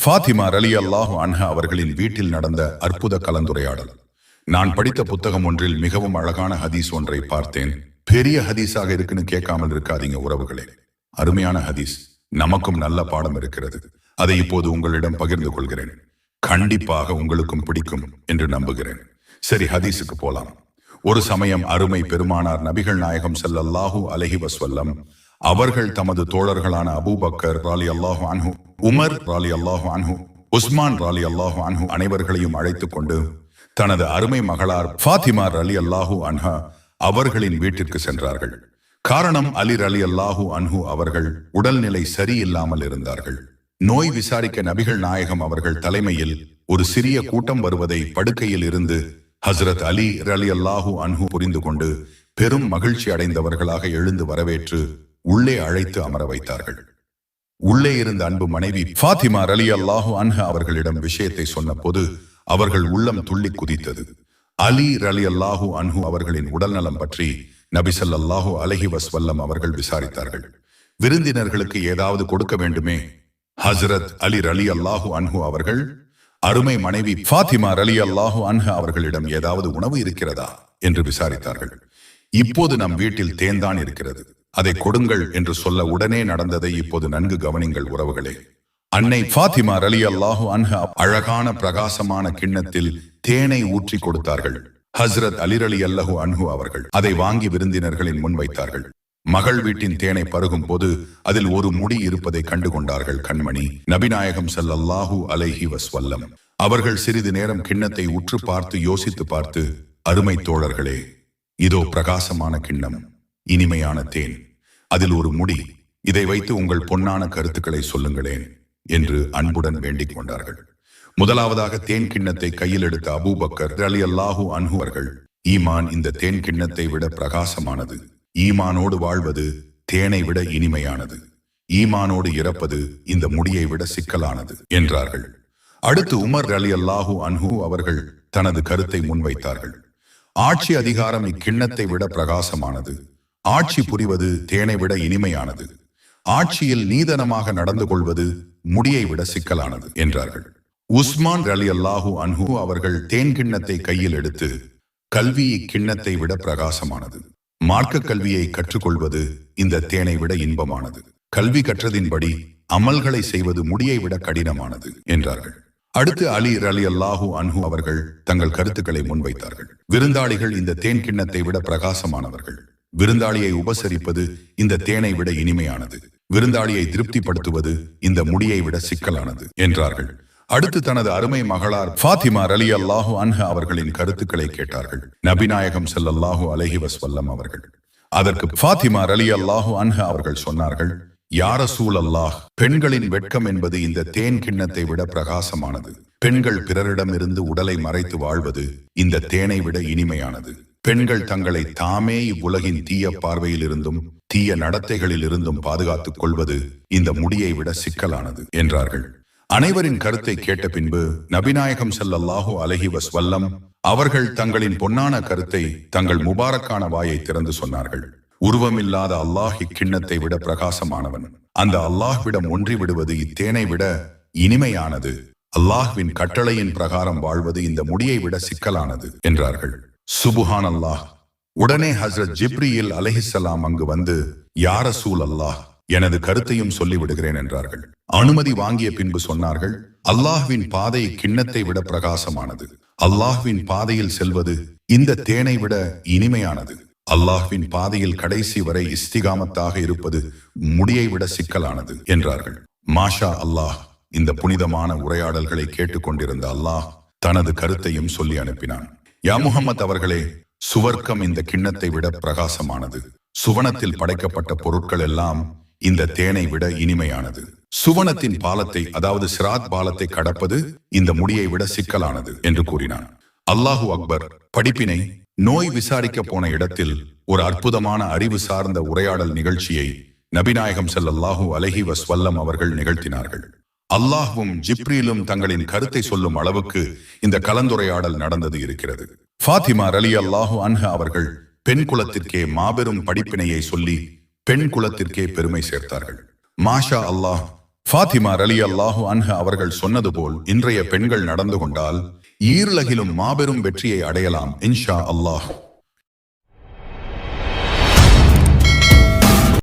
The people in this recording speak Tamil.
ஃபாத்திமா ரலியல்லாஹு அன்ஹா அவர்களின் வீட்டில் நடந்த அற்புத கலந்துரையாடல். நான் படித்த புத்தகம் ஒன்றில் மிகவும் அழகான ஹதீஸ் ஒன்றை பார்த்தேன். பெரிய ஹதீஸாக இருக்குன்னு கேட்காமல் இருக்காதீங்க உறவுகளே. அருமையான ஹதீஸ், நமக்கும் நல்ல பாடம் இருக்கிறது. அதை இப்போது உங்களிடம் பகிர்ந்து கொள்கிறேன். கண்டிப்பாக உங்களுக்கும் பிடிக்கும் என்று நம்புகிறேன். சரி, ஹதீஸுக்கு போலாம். ஒரு சமயம் அருமை பெருமானார் நபிகள் நாயகம் ஸல்லல்லாஹு அலைஹி வஸல்லம் அவர்கள் தமது தோழர்களான அபூபக்கர் ரலியல்லாஹு அன்ஹு, உமர் ரலியல்லாஹு அன்ஹு, உஸ்மான் ரலியல்லாஹு அன்ஹு அனைவர்களையும் அழைத்துக் கொண்டு தனது அருமை மகளார் ஃபாத்திமா ரலியல்லாஹு அன்ஹா அவர்களின் வீட்டிற்கு சென்றார்கள். காரணம், அலி ரலியல்லாஹு அன்ஹு அவர்கள் உடல்நிலை சரியில்லாமல் இருந்தார்கள். நோய் விசாரிக்க நபிகள் நாயகம் அவர்கள் தலைமையில் ஒரு சிறிய கூட்டம் வருவதை படுக்கையில் இருந்து ஹஸ்ரத் அலி ரலியல்லாஹு அன்ஹு புரிந்து கொண்டு பெரும் மகிழ்ச்சி அடைந்தவர்களாக எழுந்து வரவேற்று உள்ளே அழைத்து அமர வைத்தார்கள். உள்ளே இருந்த அன்பு மனைவி ஃபாத்திமா ரலியல்லாஹு அன்ஹா அவர்களிடம் விஷயத்தை சொன்ன போது அவர்கள் உள்ளம் துள்ளி குதித்தது. அலி ரலியல்லாஹு அன்ஹு அவர்களின் உடல்நலம் பற்றி நபி ஸல்லல்லாஹு அலைஹி வஸல்லம் அவர்கள் விசாரித்தார்கள். விருந்தினர்களுக்கு ஏதாவது கொடுக்க வேண்டுமே. ஹஸ்ரத் அலி ரலியல்லாஹு அன்ஹு அவர்கள் அருமை மனைவி ஃபாத்திமா ரலியல்லாஹு அன்ஹா அவர்களிடம் ஏதாவது உணவு இருக்கிறதா என்று விசாரித்தார்கள். இப்போது நம் வீட்டில் தேன்தான் இருக்கிறது, அதை கொடுங்கள் என்று சொல்ல உடனே நடந்ததை இப்போது நன்கு கவனிங்கள் உறவுகளே. அன்னை ஃபாத்திமா ரலியல்லாஹு அன்ஹா அழகான பிரகாசமான கிண்ணத்தில் தேனை ஊற்றி கொடுத்தார்கள். ஹஸ்ரத் அலி ரலியல்லாஹு அன்ஹு அவர்கள் அதை வாங்கி விருந்தினர்களின் முன் வைத்தார்கள். மகள் வீட்டின் தேனை பருகும் போது அதில் ஒரு முடி இருப்பதை கண்டு கொண்டார்கள் கண்மணி நபிநாயகம் ஸல்லல்லாஹு அலைஹி வஸல்லம் அவர்கள் சிறிது நேரம் கிண்ணத்தை உற்று பார்த்து யோசித்து பார்த்து, அருமை தோழர்களே, இதோ பிரகாசமான கிண்ணம், இனிமையான தேன், அதில் ஒரு முடி, இதை வைத்து உங்கள் பொன்னான கருத்துக்களை சொல்லுங்களேன் என்று அன்புடன் வேண்டிக் கொண்டார்கள். முதலாவதாக தேன் கிண்ணத்தை கையில் எடுத்த அபூபக்கர் ரலியல்லாஹு அன்ஹு அவர்கள், ஈமான் இந்த தேன் கிண்ணத்தை விட பிரகாசமானது, ஈமானோடு வாழ்வது தேனை விட இனிமையானது, ஈமானோடு இறப்பது இந்த முடியை விட சிக்கலானது என்றார்கள். அடுத்து உமர் ரலியல்லாஹு அன்ஹு அவர்கள் தனது கருத்தை முன்வைத்தார்கள். ஆட்சி அதிகாரம் இக்கிண்ணத்தை விட பிரகாசமானது, ஆட்சி புரிவது தேனை விட இனிமையானது, ஆட்சியில் நீதனமாக நடந்து கொள்வது முடியை விட சிக்கலானது என்றார்கள். உஸ்மான் ரலியல்லாஹு அன்ஹு அவர்கள் தேன் கிண்ணத்தை கையில் எடுத்து, கல்வி இக்கிண்ணத்தை விட பிரகாசமானது, மார்க்க கல்வியை கற்றுக்கொள்வது இந்த தேனை விட இன்பமானது, கல்வி கற்றதின்படி அமல்களை செய்வது முடியை விட கடினமானது என்றார்கள். அடுத்து அலி ரலியல்லாஹு அன்ஹு அவர்கள் தங்கள் கருத்துக்களை முன்வைத்தார்கள். விருந்தாளிகள் இந்த தேன் கிண்ணத்தை விட பிரகாசமானவர்கள், விருந்தாளியை உபசரிப்பது இந்த தேனை விட இனிமையானது, விருந்தாளியை திருப்திப்படுத்துவது இந்த முடியை விட சிக்கலானது என்றார்கள். அடுத்து தனது அருமை மகளார் ஃபாத்திமா ரலியல்லாஹு அன்ஹா அவர்களின் கருத்துக்களை கேட்டார்கள் நபிநாயகம் ஸல்லல்லாஹு அலைஹி வஸல்லம் அவர்கள். அதற்கு ஃபாத்திமா ரலியல்லாஹு அன்ஹா அவர்கள் சொன்னார்கள், யா ரசூலல்லாஹ், பெண்களின் வெட்கம் என்பது இந்த தேன் கிண்ணத்தை விட பிரகாசமானது, பெண்கள் பிறரிடமிருந்து உடலை மறைத்து வாழ்வது இந்த தேனை விட இனிமையானது, பெண்கள் தங்களை தாமே இவ்வுலகின் தீய பார்வையில் இருந்தும் தீய நடத்தைகளில் இருந்தும் பாதுகாத்துக் கொள்வது இந்த முடியை விட சிக்கலானது என்றார்கள். அனைவரின் கருத்தை கேட்ட பின்பு நபிநாயகம் ஸல்லல்லாஹு அலைஹி வஸல்லம் அவர்கள் தங்களின் பொன்னான கருத்தை தங்கள் முபாரக்கான வாயை திறந்து சொன்னார்கள். உருவமில்லாத அல்லாஹ் இக்கிண்ணத்தை விட பிரகாசமானவன், அந்த அல்லாஹ்விடம் ஒன்றி விடுவது இத்தேனை விட இனிமையானது, அல்லாஹ்வின் கட்டளையின் பிரகாரம் வாழ்வது இந்த முடியை விட சிக்கலானது என்றார்கள். சுபுஹான் அல்லாஹ். உடனே ஹஸ்ரத் ஜிப்ரீல் அலைஹிஸ்ஸலாம் அங்கு வந்து, யா ரசூல் அல்லாஹ், எனது கருத்தையும் சொல்லிவிடுகிறேன் என்றார்கள். அனுமதி வாங்கிய பின்பு சொன்னார்கள், அல்லாஹ்வின் பாதை கிண்ணத்தை விட பிரகாசமானது, அல்லாஹ்வின் பாதையில் செல்வது இந்த தேனை விட இனிமையானது, அல்லாஹ்வின் பாதையில் கடைசி வரை இஸ்திகாமத்தாக இருப்பது முடியை விட சிக்கலானது என்றார்கள். மாஷா அல்லாஹ். இந்த புனிதமான உரையாடல்களை கேட்டுக்கொண்டிருந்த அல்லாஹ் தனது கருத்தையும் சொல்லி அனுப்பினான். யா முஹம்மத் அவர்களே, சுவர்க்கம் இந்த கிண்ணத்தை விட பிரகாசமானது, சுவனத்தில் படைக்கப்பட்ட பொருட்கள் எல்லாம் இந்த தேனை விட இனிமையானது, சுவனத்தின் பாலத்தை அதாவது சிராத் பாலத்தை கடப்பது இந்த முடியை விட சிக்கலானது என்று கூறினான். அல்லாஹு அக்பர். படிப்பினை. நோய் விசாரிக்க போன இடத்தில் ஒரு அற்புதமான அறிவு சார்ந்த உரையாடல் நிகழ்ச்சியை நபிநாயகம் ஸல்லல்லாஹு அலைஹி வஸல்லம் அவர்கள் நிகழ்த்தினார்கள். அல்லாஹ்வும் ஜிப்ரீலும் தங்களின் கருத்தை சொல்லும் அளவுக்கு இந்த கலந்துரையாடல் நடந்தது இருக்கிறது. ஃபாத்திமா ரலியல்லாஹு அன்ஹா அவர்கள் பெண் குலத்திற்கே மாபெரும் படிப்பினையை சொல்லி பெண் குலத்திற்கே பெருமை சேர்த்தார்கள். மாஷா அல்லாஹ். ஃபாத்திமா ரலியல்லாஹு அன்ஹா அவர்கள் சொன்னது போல் இன்றைய பெண்கள் நடந்து கொண்டால் ஈருலகிலும் மாபெரும் வெற்றியை அடையலாம் இன்ஷா அல்லாஹ்.